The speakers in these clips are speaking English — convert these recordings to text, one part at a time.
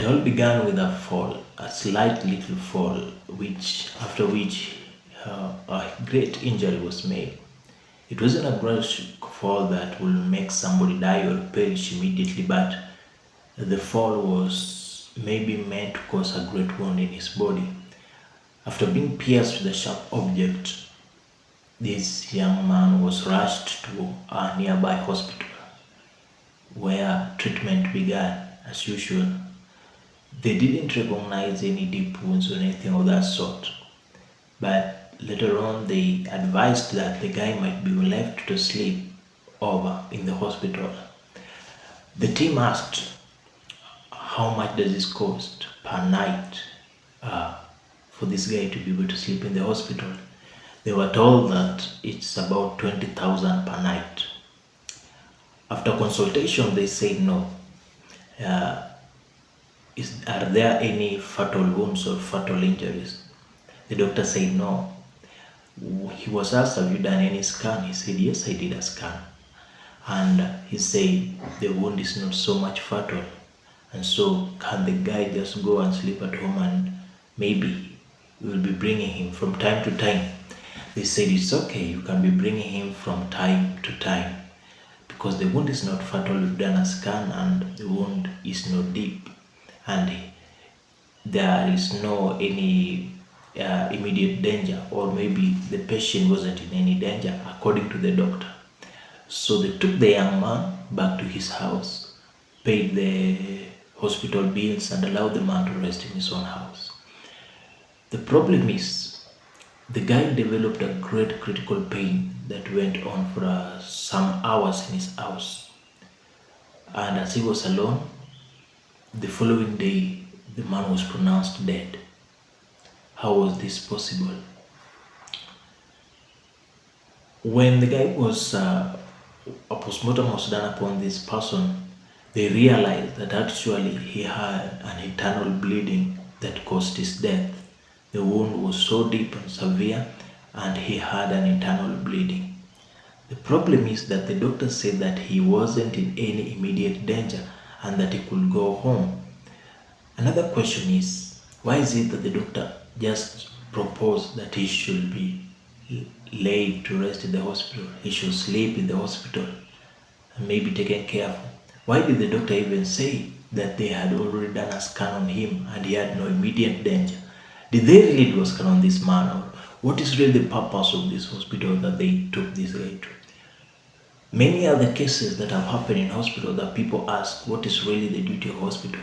They all began with a fall, a slight little fall, which after which a great injury was made. It wasn't a great fall that will make somebody die or perish immediately, but the fall was maybe meant to cause a great wound in his body. After being pierced with a sharp object, this young man was rushed to a nearby hospital where treatment began as usual. They didn't recognize any deep wounds or anything of that sort, but later on they advised that the guy might be left to sleep over in the hospital. The team asked, how much does this cost per night uh, for this guy to be able to sleep in the hospital? They were told that it's about 20,000 per night. After consultation, they said no. Uh, are there any fatal wounds or fatal injuries? The doctor said no. He was asked, have you done any scan? He said, yes, I did a scan. And he said, the wound is not so much fatal. And so, can the guy just go and sleep at home and maybe we will be bringing him from time to time? They said, it's okay, you can be bringing him from time to time because the wound is not fatal. We've done a scan and the wound is not deep and there is no any immediate danger, or maybe the patient wasn't in any danger according to the doctor. So they took the young man back to his house, paid the hospital bills and allowed the man to rest in his own house. The problem is the guy developed a great critical pain that went on for some hours in his house. And as he was alone, the following day, the man was pronounced dead. How was this possible? When the guy was, a postmortem was done upon this person, they realized that actually he had an internal bleeding that caused his death. The wound was so deep and severe, and he had an internal bleeding. The problem is that the doctor said that he wasn't in any immediate danger and that he could go home. Another question is, why is it that the doctor just proposed that he should be laid to rest in the hospital, he should sleep in the hospital and maybe taken care of? Why did the doctor even say that they had already done a scan on him and he had no immediate danger? Did they really do a scan on this man, or what is really the purpose of this hospital that they took this guy to? Many other cases that have happened in hospital that people ask, what is really the duty of hospital?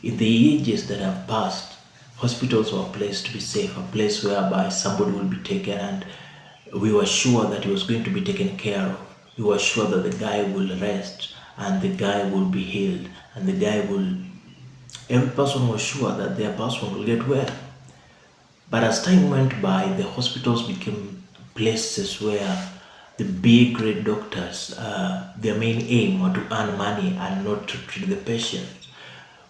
In the ages that have passed, hospitals were a place to be safe, a place whereby somebody will be taken and we were sure that he was going to be taken care of. We were sure that the guy will rest and the guy will be healed and the guy will, every person was sure that their person will get well. But as time went by, the hospitals became places where the big great doctors, their main aim was to earn money and not to treat the patients.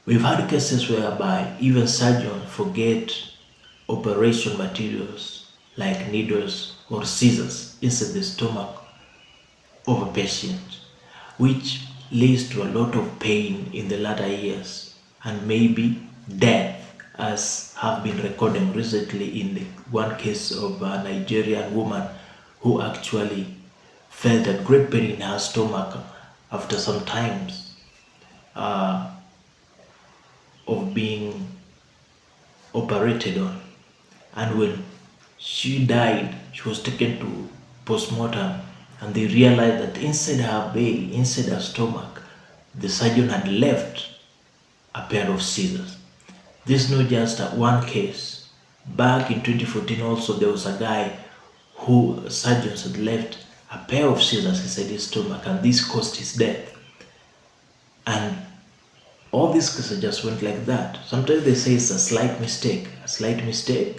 We've had cases whereby even surgeons forget operation materials like needles or scissors inside the stomach of a patient, which leads to a lot of pain in the latter years and maybe death, as have been recorded recently in the one case of a Nigerian woman who actually felt a great pain in her stomach after some times of being operated on. And when she died, she was taken to postmortem and they realized that inside her belly, inside her stomach, the surgeon had left a pair of scissors. This is not just one case. Back in 2014 also there was a guy who surgeons had left a pair of scissors inside his stomach and this caused his death. And all these cases just went like that. Sometimes they say it's a slight mistake. A slight mistake?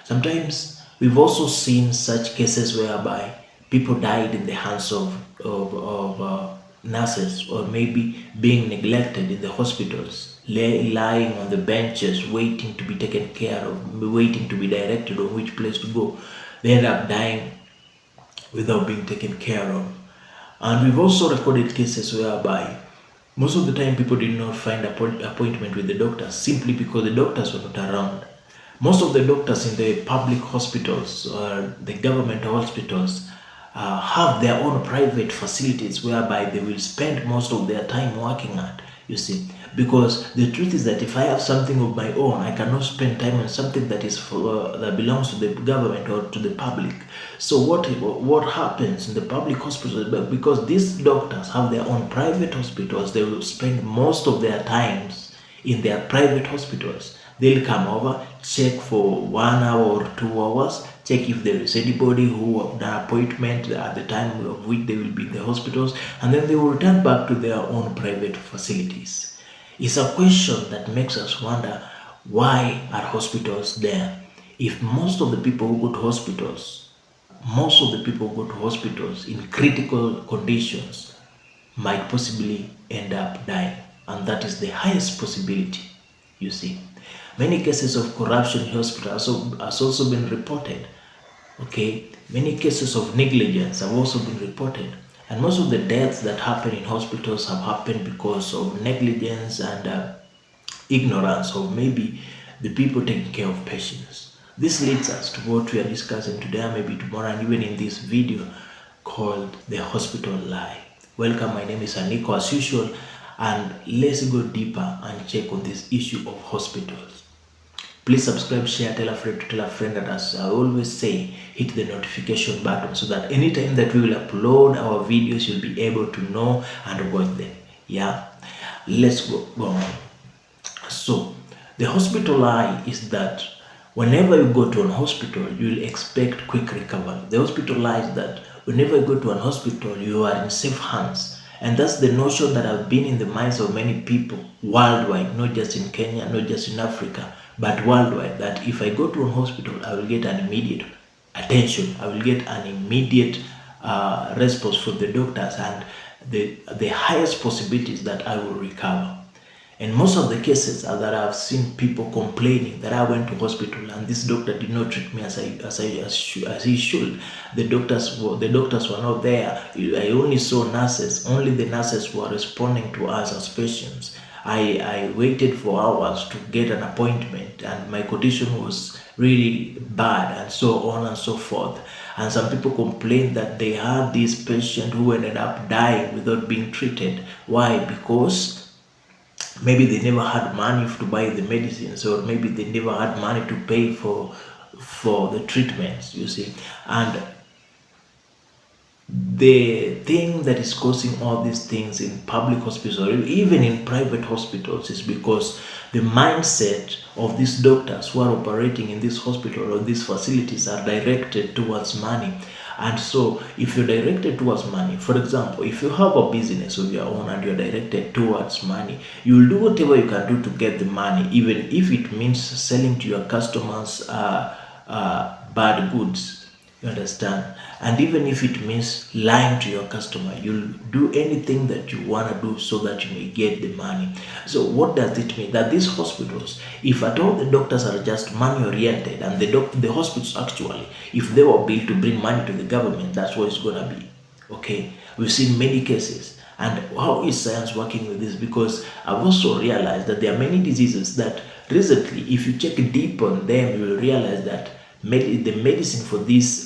Sometimes we've also seen such cases whereby people died in the hands of nurses, or maybe being neglected in the hospitals, lying on the benches, waiting to be taken care of, waiting to be directed on which place to go. They end up dying without being taken care of. And we've also recorded cases whereby Most of the time, people did not find appointment with the doctors simply because the doctors were not around. Most of the doctors in the public hospitals or the government hospitals have their own private facilities whereby they will spend most of their time working at, you see. Because the truth is that if I have something of my own, I cannot spend time on something that is that belongs to the government or to the public. So what happens in the public hospitals? Because these doctors have their own private hospitals, they will spend most of their times in their private hospitals. They'll come over, check for 1 hour or 2 hours, check if there is anybody who have done appointment at the time of which they will be in the hospitals, and then they will return back to their own private facilities. It's a question that makes us wonder, why are hospitals there? If most of the people who go to hospitals, most of the people who go to hospitals in critical conditions might possibly end up dying, and that is the highest possibility, you see. Many cases of corruption in hospitals has also been reported. Okay, many cases of negligence have also been reported, and most of the deaths that happen in hospitals have happened because of negligence and ignorance of maybe the people taking care of patients. This leads us to what we are discussing today, maybe tomorrow, and even in this video called The Hospital Lie. Welcome, my name is Aniko as usual, and let's go deeper and check on this issue of hospitals. Please subscribe, share, tell a friend, and as I always say, hit the notification button so that anytime that we will upload our videos, you'll be able to know and watch them. Yeah, let's go on. So, the hospital lie is that whenever you go to an hospital, you'll expect quick recovery. The hospital lie is that whenever you go to an hospital, you are in safe hands. And that's the notion that have been in the minds of many people worldwide, not just in Kenya, not just in Africa, but worldwide, that if I go to a hospital, I will get an immediate attention. I will get an immediate response from the doctors, and the highest possibilities that I will recover. And most of the cases are that I've seen people complaining that I went to hospital and this doctor did not treat me as he should. The doctors were not there. I only saw nurses. Only the nurses were responding to us as patients. I waited for hours to get an appointment, and my condition was really bad, and so on and so forth. And some people complained that they had this patient who ended up dying without being treated. Why? Because maybe they never had money to buy the medicines, or maybe they never had money to pay for the treatments, you see. And the thing that is causing all these things in public hospitals or even in private hospitals is because the mindset of these doctors who are operating in this hospital or these facilities are directed towards money. And so if you're directed towards money, for example, if you have a business of your own and you're directed towards money, you'll do whatever you can do to get the money, even if it means selling to your customers bad goods. You understand? And even if it means lying to your customer, you'll do anything that you want to do so that you may get the money. So what does it mean? That these hospitals, if at all the doctors are just money oriented, and the hospitals actually, if they were built to bring money to the government, that's what it's going to be. Okay? We've seen many cases. And how is science working with this? Because I've also realized that there are many diseases that recently, if you check deep on them, you will realize that the medicine for these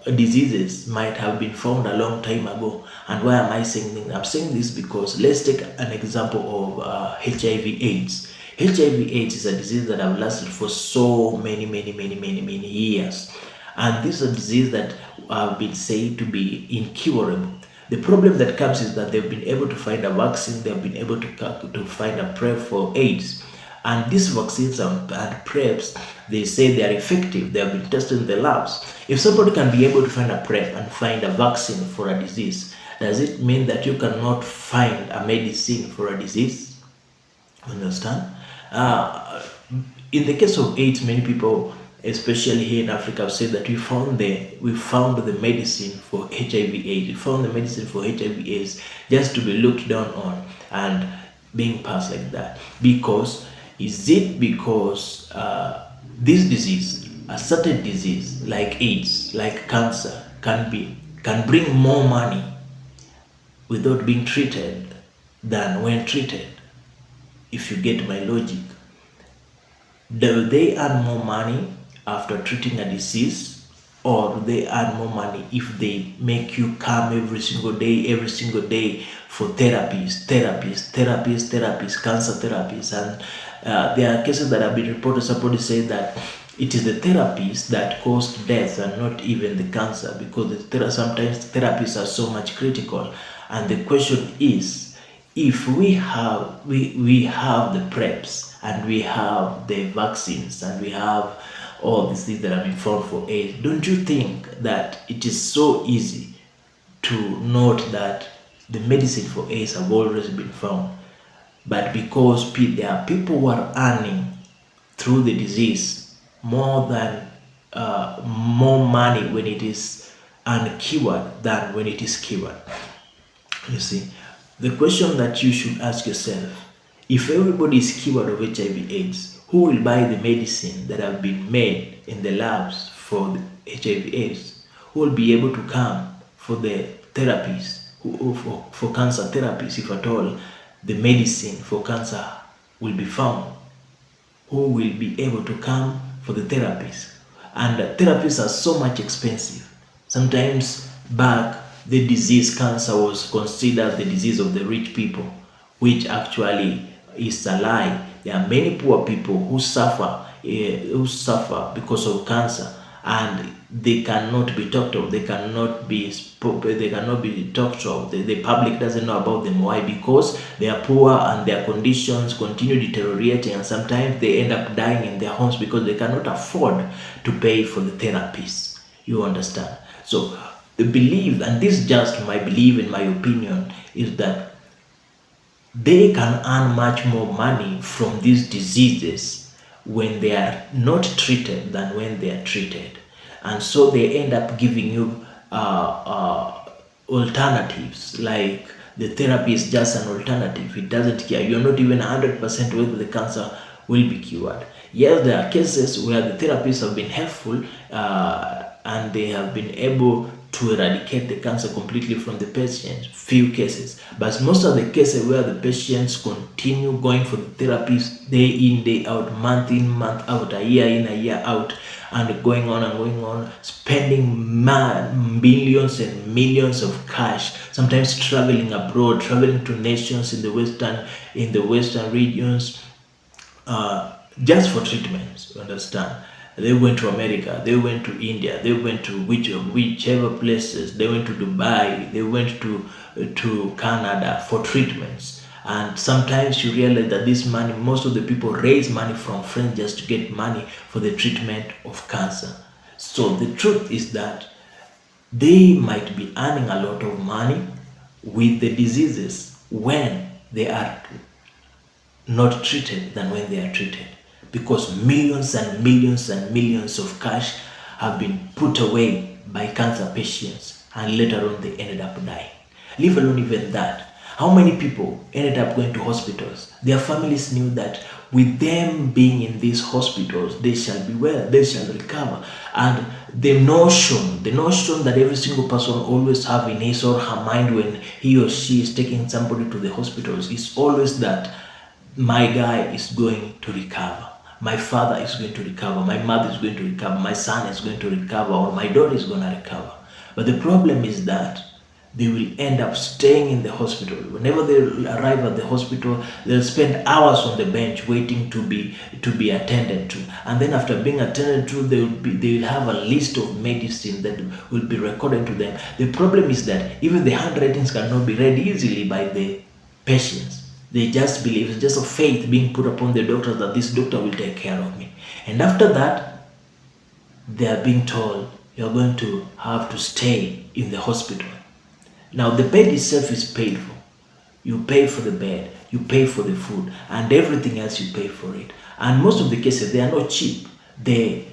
diseases might have been found a long time ago. And why am I saying this? I'm saying this because let's take an example of HIV/AIDS. HIV/AIDS is a disease that have lasted for so many years, and this is a disease that have been said to be incurable. The problem that comes is that they've been able to find a vaccine, they've been able to find a PrEP for AIDS. And these vaccines and PrEPs, they say they are effective. They have been tested in the labs. If somebody can be able to find a PrEP and find a vaccine for a disease, does it mean that you cannot find a medicine for a disease? Understand? In the case of AIDS, many people, especially here in Africa, have said that we found the medicine for HIV/AIDS. We found the medicine for HIV/AIDS just to be looked down on and being passed like that. Is it because this disease, a certain disease like AIDS, like cancer, can bring more money without being treated than when treated. If you get my logic, do they earn more money after treating a disease, or do they earn more money if they make you come every single day for therapies, cancer therapies? And there are cases that have been reported. Somebody said that it is the therapies that caused death and not even the cancer, because sometimes therapies are so much critical. And the question is, if we have the preps and we have the vaccines and we have all these things that have been found for AIDS, don't you think that it is so easy to note that the medicine for AIDS have always been found, but because there are people who are earning through the disease more money when it is uncured than when it is cured? You see, the question that you should ask yourself: if everybody is cured of HIV/AIDS, who will buy the medicine that have been made in the labs for the HIV/AIDS? Who will be able to come for the therapies, for cancer therapies, if at all the medicine for cancer will be found? Who will be able to come for the therapies? And therapies are so much expensive. Sometimes back, the disease cancer was considered the disease of the rich people, which actually is a lie. There are many poor people who suffer because of cancer, and they cannot be talked of. They cannot be talked of. The public doesn't know about them. Why? Because they are poor and their conditions continue deteriorating, and sometimes they end up dying in their homes because they cannot afford to pay for the therapies. You understand? So the belief, and this is just my belief in my opinion, is that they can earn much more money from these diseases when they are not treated than when they are treated. And so they end up giving you alternatives, like the therapy is just an alternative. It doesn't care. You're not even 100% whether the cancer will be cured. Yes, there are cases where the therapies have been helpful and they have been able to eradicate the cancer completely from the patient, few cases. But most of the cases where the patients continue going for the therapies day in, day out, month in, month out, a year in, a year out, and going on, spending billions and millions of cash, sometimes traveling abroad, traveling to nations in the western regions, just for treatments, you understand? They went to America, they went to India, they went to whichever places, they went to Dubai, they went to Canada for treatments. And sometimes you realize that this money, most of the people raise money from friends just to get money for the treatment of cancer. So the truth is that they might be earning a lot of money with the diseases when they are not treated than when they are treated, because millions and millions and millions of cash have been put away by cancer patients, and later on they ended up dying. Leave alone even that. How many people ended up going to hospitals? Their families knew that with them being in these hospitals, they shall be well, they shall recover. And the notion that every single person always have in his or her mind when he or she is taking somebody to the hospitals is always that my guy is going to recover. My father is going to recover. My mother is going to recover. My son is going to recover, or my daughter is going to recover. But the problem is that they will end up staying in the hospital. Whenever they arrive at the hospital, they'll spend hours on the bench waiting to be attended to. And then after being attended to, they will have a list of medicine that will be recorded to them. The problem is that even the handwritings cannot be read easily by the patients. They just believe, it's just a faith being put upon the doctors that this doctor will take care of me. And after that, they are being told, you're going to have to stay in the hospital. Now, the bed itself is paid for. You pay for the bed, you pay for the food, and everything else you pay for it. And most of the cases, they are not cheap. The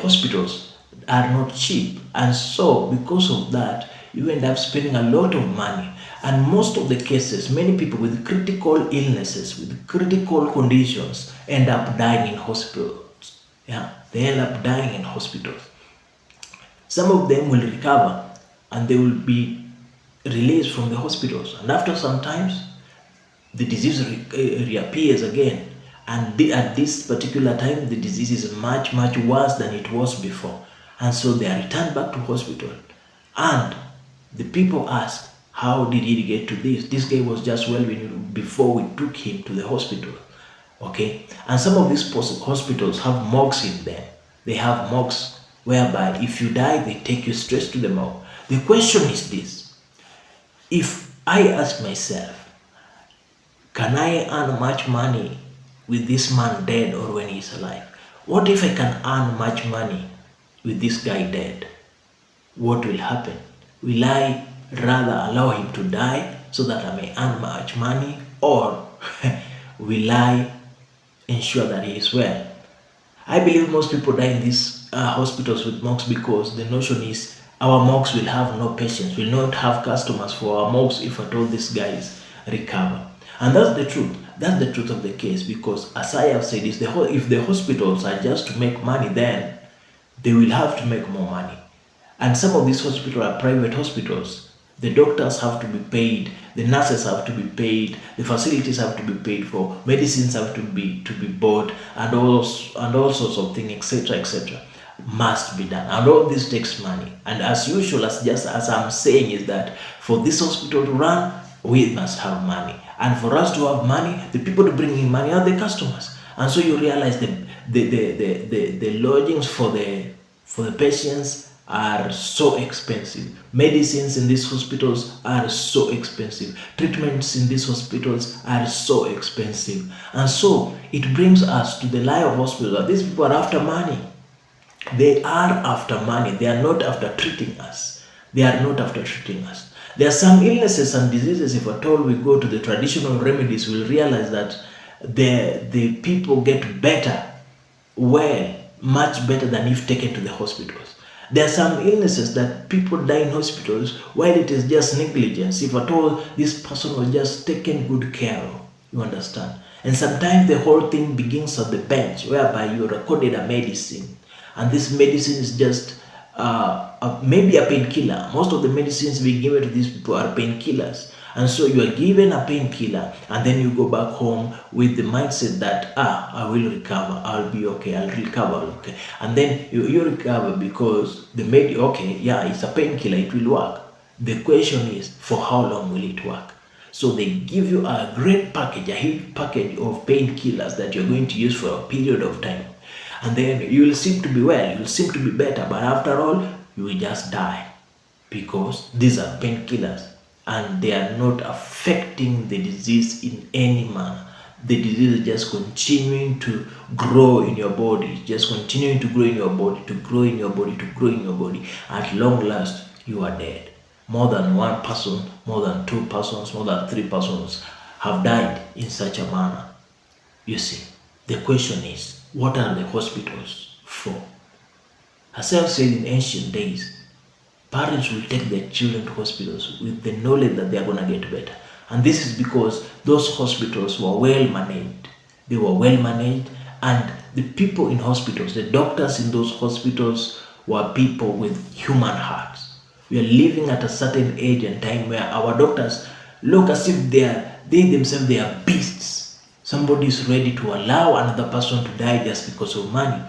hospitals are not cheap. And so, because of that, you end up spending a lot of money. And most of the cases, many people with critical illnesses, with critical conditions, end up dying in hospitals. Yeah, they end up dying in hospitals. Some of them will recover and they will be released from the hospitals. And after some times, the disease reappears again. And at this particular time, the disease is much, much worse than it was before. And so they are returned back to hospital. And the people ask, how did he get to this? This guy was just well before we took him to the hospital. Okay? And some of these hospitals have morgues in them. They have morgues whereby if you die, they take you straight to the morgue. The question is this. If I ask myself, can I earn much money with this man dead or when he's alive? What if I can earn much money with this guy dead? What will happen? Will I rather allow him to die so that I may earn much money, or will I ensure that he is well? I believe most people die in these hospitals with morgues because the notion is our morgues will have no patients, will not have customers for our morgues if at all these guys recover. And that's the truth. That's the truth of the case, because as I have said, if the hospitals are just to make money, then they will have to make more money. And some of these hospitals are private hospitals. The doctors have to be paid, the nurses have to be paid, the facilities have to be paid for, medicines have to be bought, and all sorts of things, etc., must be done. And all this takes money. And as usual, as I'm saying, is that for this hospital to run, we must have money. And for us to have money, the people to bring in money are the customers. And so you realize the lodgings for the patients are so expensive. Medicines in these hospitals are so expensive. Treatments in these hospitals are so expensive. And so it brings us to the lie of hospitals. These people are after money. They are after money. They are not after treating us. They are not after treating us. There are some illnesses and diseases, if at all we go to the traditional remedies, we'll realize that the people get better, well, much better than if taken to the hospitals. There are some illnesses that people die in hospitals while it is just negligence. If at all this person was just taken good care of, you understand? And sometimes the whole thing begins at the bench, whereby you recorded a medicine, and this medicine is just maybe a painkiller. Most of the medicines we give to these people are painkillers. And so you are given a painkiller, and then you go back home with the mindset that, I will recover, I'll be okay, I'll recover, okay. And then you recover because it's a painkiller, it will work. The question is, for how long will it work? So they give you a great package, a huge package of painkillers that you're going to use for a period of time. And then you will seem to be well, you will seem to be better, but after all, you will just die, because these are painkillers and they are not affecting the disease in any manner. The disease is just continuing to grow in your body, just continuing to grow in your body, to grow in your body, to grow in your body. At long last, you are dead. More than one person, more than two persons, more than three persons have died in such a manner. You see, the question is, what are the hospitals for? As I have said, in ancient days, parents will take their children to hospitals with the knowledge that they are going to get better. And this is because those hospitals were well managed. They were well managed, and the people in hospitals, the doctors in those hospitals, were people with human hearts. We are living at a certain age and time where our doctors look as if they themselves are beasts. Somebody is ready to allow another person to die just because of money.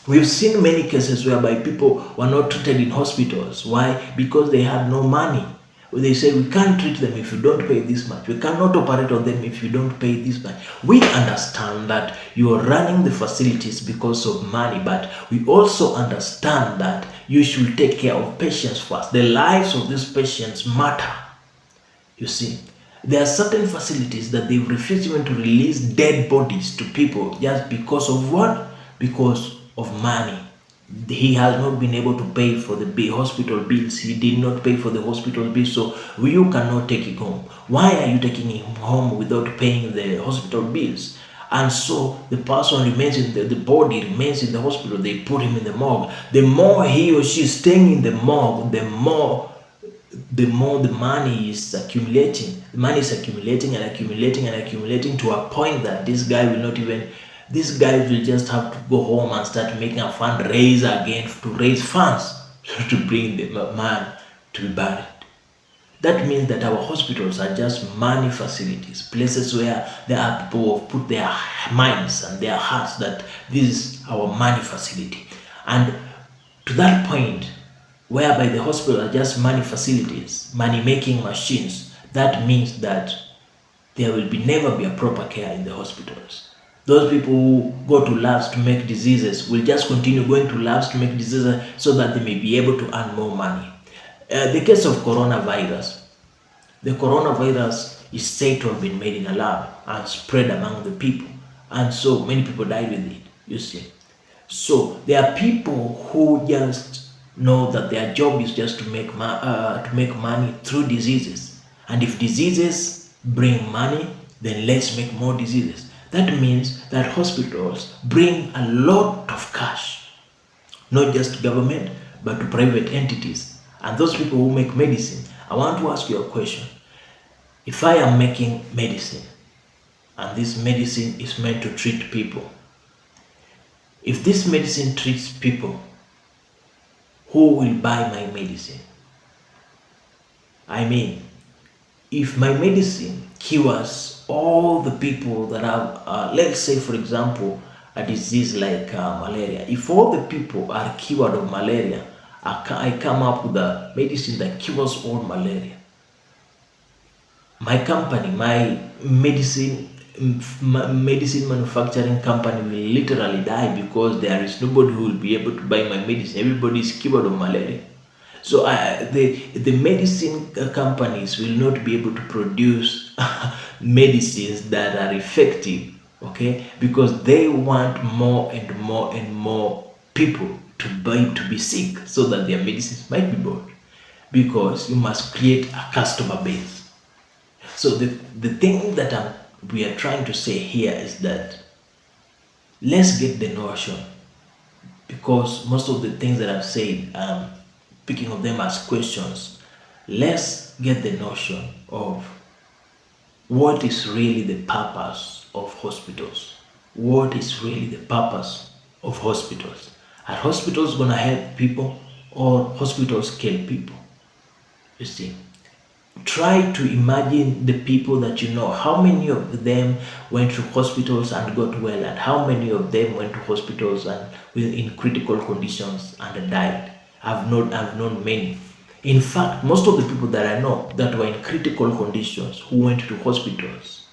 We've seen many cases whereby people were not treated in hospitals. Why? Because they had no money. They say, we can't treat them if you don't pay this much. We cannot operate on them if you don't pay this much. We understand that you are running the facilities because of money, but we also understand that you should take care of patients first. The lives of these patients matter. You see, there are certain facilities that they've refused even to release dead bodies to people just because of what? Because of money. He has not been able to pay for the hospital bills. He did not pay for the hospital bills, so you cannot take him home. Why are you taking him home without paying the hospital bills? And so the person remains in the body remains in the hospital. They put him in the morgue. The more he or she is staying in the morgue, the more the money is accumulating. The money is accumulating and accumulating and accumulating to a point that this guy will just have to go home and start making a fundraiser again to raise funds to bring the man to be buried. That means that our hospitals are just money facilities, places where there are people who have put their minds and their hearts that this is our money facility. And to that point, whereby the hospital are just money facilities, money making machines, that means that there will never be a proper care in the hospitals. Those people who go to labs to make diseases will just continue going to labs to make diseases so that they may be able to earn more money. The case of coronavirus, the coronavirus is said to have been made in a lab and spread among the people, and so many people died with it, you see. So there are people who just know that their job is just to make money through diseases, and if diseases bring money, then let's make more diseases. That means that hospitals bring a lot of cash, not just to government, but to private entities. And those people who make medicine, I want to ask you a question. If I am making medicine, and this medicine is meant to treat people, if this medicine treats people, who will buy my medicine? I mean, if my medicine cures all the people that have, let's say for example, a disease like malaria, if all the people are cured of malaria, I come up with a medicine that cures all malaria. My company, my medicine manufacturing company will literally die because there is nobody who will be able to buy my medicine. Everybody is cured of malaria. So the medicine companies will not be able to produce medicines that are effective, okay? Because they want more and more and more people to be sick so that their medicines might be bought. Because you must create a customer base. So the thing that we are trying to say here is that let's get the notion, because most of the things that I've said, picking of them as questions, let's get the notion of what is really the purpose of hospitals. What is really the purpose of hospitals? Are hospitals going to help people, or hospitals kill people? You see, try to imagine the people that you know. How many of them went to hospitals and got well, and how many of them went to hospitals and were in critical conditions and died? I've known many. In fact, most of the people that I know that were in critical conditions who went to hospitals,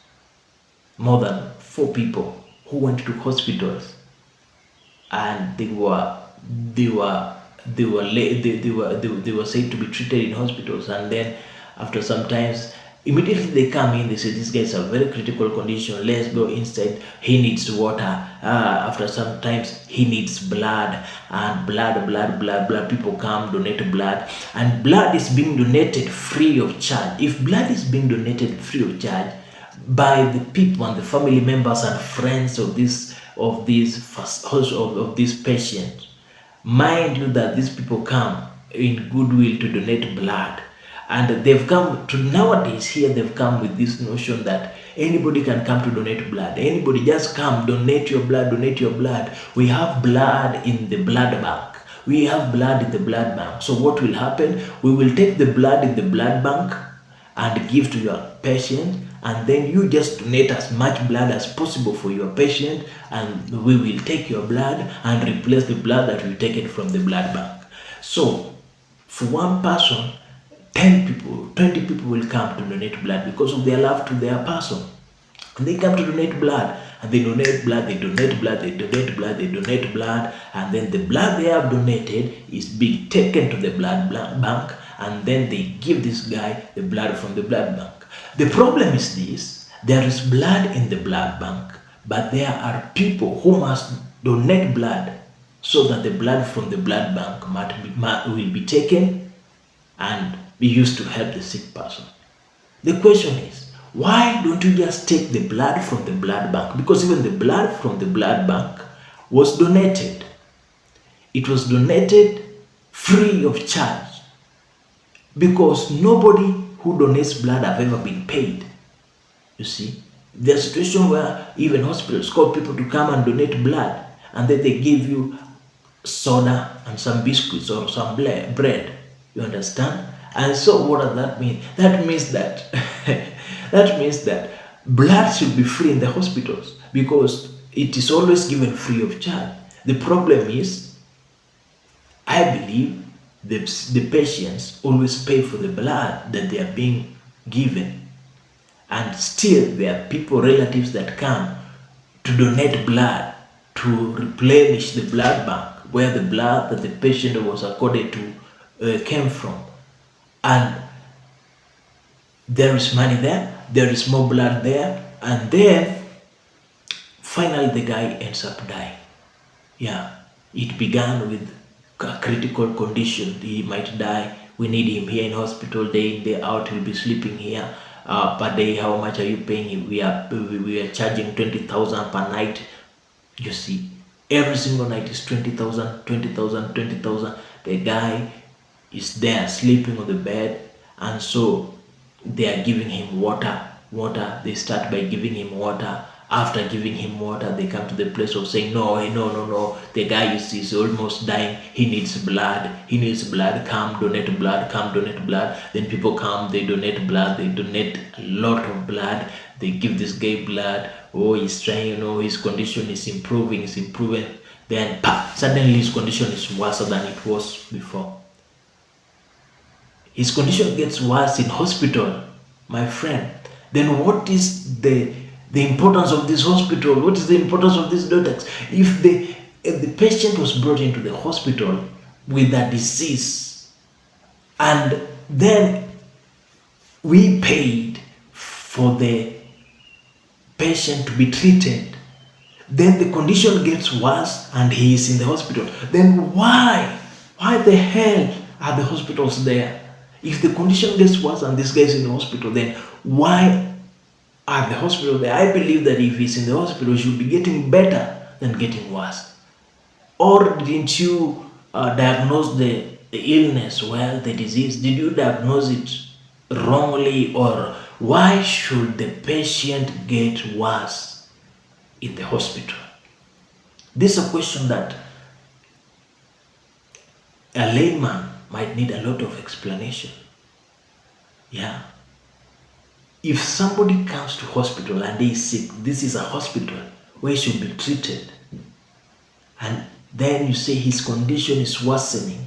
more than 4 people who went to hospitals, and they were said to be treated in hospitals, and then after some times, immediately they come in, they say these guys are very critical condition, let's go inside, he needs water. After some times he needs blood, and blood, people come donate blood, and blood is being donated free of charge. If blood is being donated free of charge by the people and the family members and friends of this patient, mind you that these people come in goodwill to donate blood. And they've come to nowadays here, they've come with this notion that anybody can come to donate blood. Anybody just come, donate your blood, donate your blood. We have blood in the blood bank. We have blood in the blood bank. So what will happen? We will take the blood in the blood bank and give to your patient, and then you just donate as much blood as possible for your patient, and we will take your blood and replace the blood that we've taken from the blood bank. So for one person, 10 people, 20 people will come to donate blood because of their love to their person. And they come to donate blood, and they donate blood, they donate blood, they donate blood, they donate blood, and then the blood they have donated is being taken to the blood bank, and then they give this guy the blood from the blood bank. The problem is this: there is blood in the blood bank, but there are people who must donate blood so that the blood from the blood bank will be taken and be used to help the sick person. The question is, why don't you just take the blood from the blood bank? Because even the blood from the blood bank was donated. It was donated free of charge, because nobody who donates blood have ever been paid. You see, there's a situation where even hospitals call people to come and donate blood, and then they give you soda and some biscuits or some bread. You understand? And so what does that mean? That means that that means that blood should be free in the hospitals because it is always given free of charge. The problem is, I believe the patients always pay for the blood that they are being given. And still there are people, relatives that come to donate blood to replenish the blood bank where the blood that the patient was accorded to came from. And there is money there is more blood there, and then finally the guy ends up dying. Yeah, it began with a critical condition. He might die. We need him here in hospital day in, day out. He'll be sleeping here. Per day, how much are you paying him? We are charging 20,000 per night. You see, every single night is 20,000, 20,000, 20,000. The guy is there sleeping on the bed, and so they are giving him water. They start by giving him water. After giving him water, they come to the place of saying, no, no. The guy is almost dying. He needs blood. Come donate blood. Then people come, they donate blood. They donate a lot of blood. They give this guy blood. Oh, he's trying, his condition is improving. Then, suddenly his condition is worse than it was before. His condition gets worse in hospital, my friend. Then what is the importance of this hospital? What is the importance of this doctors? If the patient was brought into the hospital with a disease, and then we paid for the patient to be treated, then the condition gets worse and he is in the hospital, then why the hell are the hospitals there? If the condition gets worse and this guy is in the hospital, then why are the hospital there? I believe that if he's in the hospital, he should be getting better than getting worse. Or didn't you diagnose the illness, the disease? Did you diagnose it wrongly? Or why should the patient get worse in the hospital? This is a question that a layman might need a lot of explanation. Yeah. If somebody comes to hospital and they is sick, this is a hospital where he should be treated. And then you say his condition is worsening.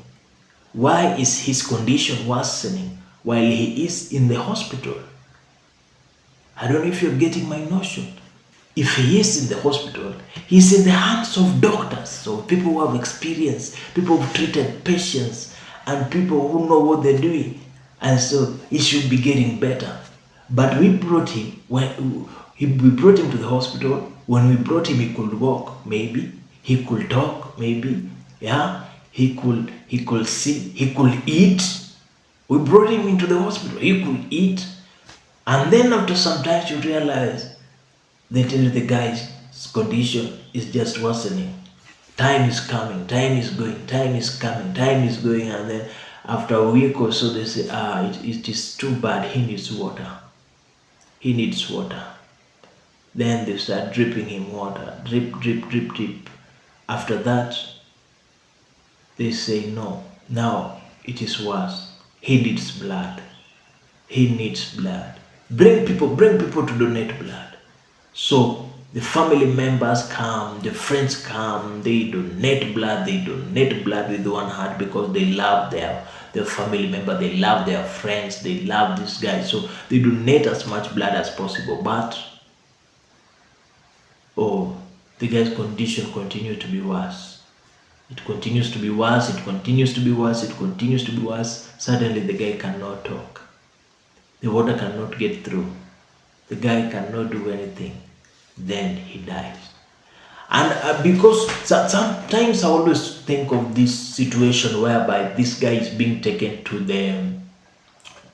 Why is his condition worsening while he is in the hospital? I don't know if you're getting my notion. If he is in the hospital, he's in the hands of doctors, so people who have experience, people who've treated patients, and people who know what they're doing. And so he should be getting better. But we brought him, we brought him to the hospital. When we brought him, he could walk, maybe. He could talk, maybe. Yeah, he could see, he could eat. We brought him into the hospital, he could eat. And then after some time, you realize they tell you the guy's condition is just worsening. Time is coming, time is going, time is coming, time is going, and then after a week or so, they say, it is too bad, he needs water. He needs water. Then they start dripping him water, drip, drip, drip, drip. After that, they say, no, now it is worse. He needs blood. He needs blood. Bring people to donate blood. So the family members come, the friends come, they donate blood with one heart because they love their family member, they love their friends, they love this guy. So they donate as much blood as possible. But the guy's condition continues to be worse. It continues to be worse, it continues to be worse, it continues to be worse. Suddenly the guy cannot talk. The water cannot get through. The guy cannot do anything. Then he dies. And because sometimes I always think of this situation whereby this guy is being taken to the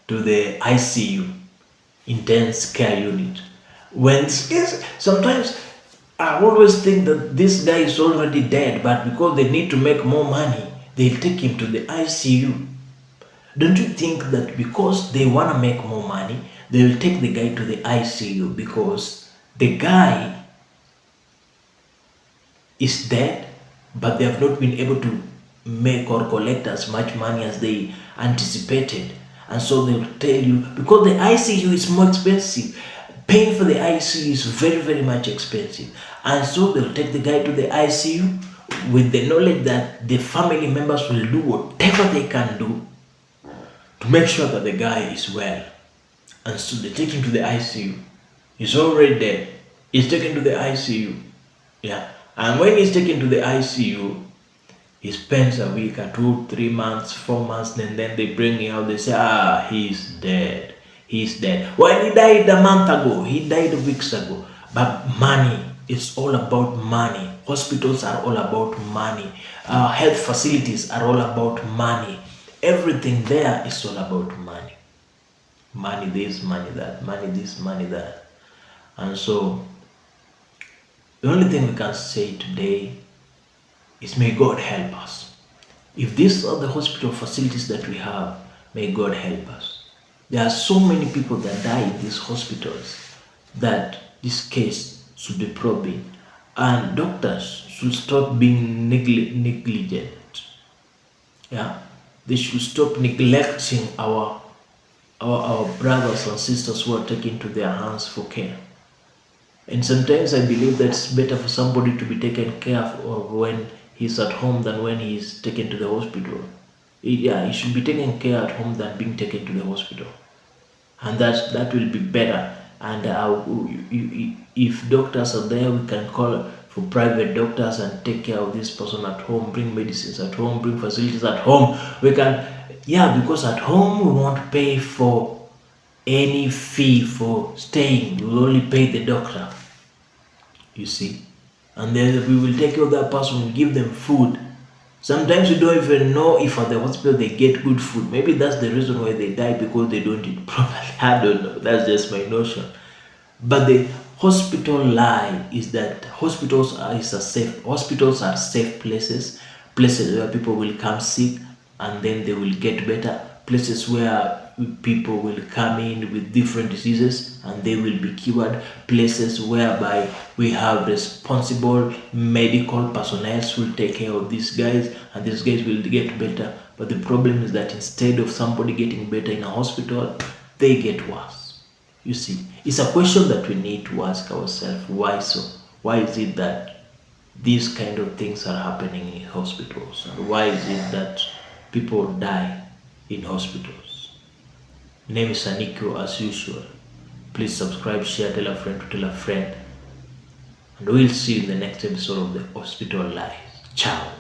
ICU, intense care unit. Sometimes I always think that this guy is already dead, but because they need to make more money, they'll take him to the ICU. Don't you think that because they want to make more money, they will take the guy to the ICU because the guy is dead, but they have not been able to make or collect as much money as they anticipated. And so they'll tell you, because the ICU is more expensive. Paying for the ICU is very, very much expensive. And so they'll take the guy to the ICU with the knowledge that the family members will do whatever they can do to make sure that the guy is well. And so they take him to the ICU. He's already dead. He's taken to the ICU. Yeah. And when he's taken to the ICU, he spends a week or 2, 3 months, 4 months, and then they bring him out. They say, he's dead. He's dead. Well, he died a month ago. He died weeks ago. But money, it's all about money. Hospitals are all about money. Health facilities are all about money. Everything there is all about money. Money this, money that, money this, money that. And so, the only thing we can say today is may God help us. If these are the hospital facilities that we have, may God help us. There are so many people that die in these hospitals that this case should be probing, and doctors should stop being negligent. Yeah, they should stop neglecting our brothers and sisters who are taken to their hands for care. And sometimes I believe that it's better for somebody to be taken care of when he's at home than when he's taken to the hospital. Yeah, he should be taken care at home than being taken to the hospital. And that will be better. And if doctors are there, we can call for private doctors and take care of this person at home, bring medicines at home, bring facilities at home. We can, because at home we won't pay for any fee for staying. We will only pay the doctor, you see. And then we will take care of that person, we give them food. Sometimes we don't even know if at the hospital they get good food. Maybe that's the reason why they die, because they don't eat properly. I don't know. That's just my notion. But the hospital lie is that hospitals are safe places where people will come sick and then they will get better, places where people will come in with different diseases and they will be cured, places whereby we have responsible medical personnel who will take care of these guys and these guys will get better. But the problem is that instead of somebody getting better in a hospital, they get worse. You see, it's a question that we need to ask ourselves. Why so? Why is it that these kind of things are happening in hospitals? And why is it that people die in hospitals? Name is Anikyo as usual. Please subscribe, share, tell a friend to tell a friend. And we'll see you in the next episode of the Hospital Life. Ciao.